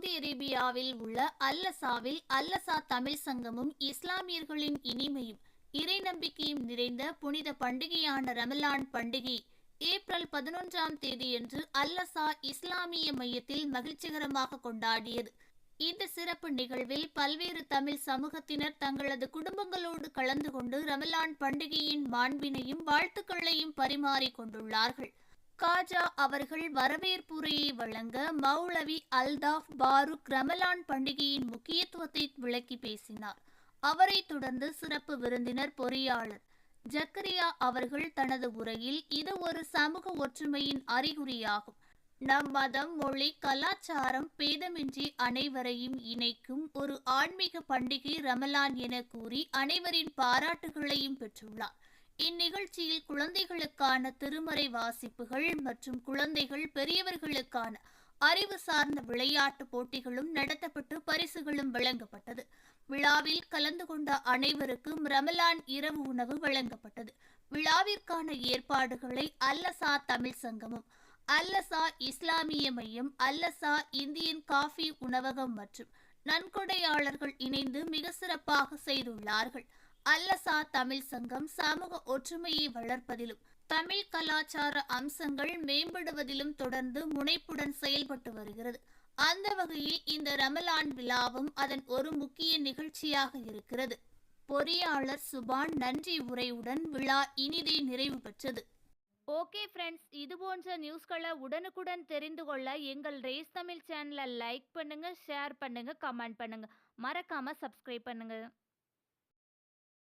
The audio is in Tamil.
சவுதி அரேபியாவில் உள்ள அல்லசாவில் அல்லசா தமிழ் சங்கமும் இஸ்லாமியர்களின் இனிமையும் இறை நம்பிக்கையும் நிறைந்த புனித பண்டிகையான ரமலான் பண்டிகை ஏப்ரல் 11ஆம் தேதியன்று அல்லசா இஸ்லாமிய மையத்தில் மகிழ்ச்சிகரமாக கொண்டாடியது. இந்த சிறப்பு நிகழ்வில் பல்வேறு தமிழ் சமூகத்தினர் தங்களது குடும்பங்களோடு கலந்து கொண்டு ரமலான் பண்டிகையின் மாண்பினையும் வாழ்த்துக்களையும் பரிமாறிக் கொண்டுள்ளார்கள். காஜா அவர்கள் வரவேற்புரையை வழங்க மௌலவி அல்தாஃப் பாருக் ரமலான் பண்டிகையின் முக்கியத்துவத்தை விளக்கி பேசினார். அவரை தொடர்ந்து சிறப்பு விருந்தினர் பொறியாளர் ஜக்கரியா அவர்கள் தனது உரையில் இது ஒரு சமூக ஒற்றுமையின் அறிகுறியாகும். நம் மதம், மொழி, கலாச்சாரம் பேதமின்றி அனைவரையும் இணைக்கும் ஒரு ஆன்மீக பண்டிகை ரமலான் என கூறி அனைவரின் பாராட்டுகளையும் பெற்றுள்ளார். இந்நிகழ்ச்சியில் குழந்தைகளுக்கான திருமறை வாசிப்புகள் மற்றும் குழந்தைகள் பெரியவர்களுக்கான அறிவு சார்ந்த விளையாட்டு போட்டிகளும் நடத்தப்பட்டு பரிசுகளும் வழங்கப்பட்டது. விழாவில் கலந்து கொண்ட அனைவருக்கும் ரமலான் இரவு உணவு வழங்கப்பட்டது. விழாவிற்கான ஏற்பாடுகளை அல்லசா தமிழ் சங்கமும், அல்லசா இஸ்லாமிய மையம், அல்லசா இந்தியன் காஃபி உணவகம் மற்றும் நன்கொடையாளர்கள் இணைந்து மிக சிறப்பாக செய்துள்ளார்கள். அல்லசா தமிழ் சங்கம் சமூக ஒற்றுமையை வளர்ப்பதிலும் தமிழ் கலாச்சார அம்சங்கள் மேம்படுவதிலும் தொடர்ந்து முனைப்புடன் செயல்பட்டு வருகிறது. அந்த வகையில் இந்த ரமலான் விழாவும் அதன் ஒரு முக்கிய நிகழ்ச்சியாக இருக்கிறது. பொறியாளர் சுபான் நன்றி உரையுடன் விழா இனிதே நிறைவு பெற்றது. ஓகே ஃப்ரெண்ட்ஸ், இது போன்ற நியூஸ்களை உடனுக்குடன் தெரிந்து கொள்ள எங்கள் ரேஸ் தமிழ் சேனலை லைக் பண்ணுங்க, ஷேர் பண்ணுங்க, கமெண்ட் பண்ணுங்க, மறக்காம சப்ஸ்கிரைப் பண்ணுங்க.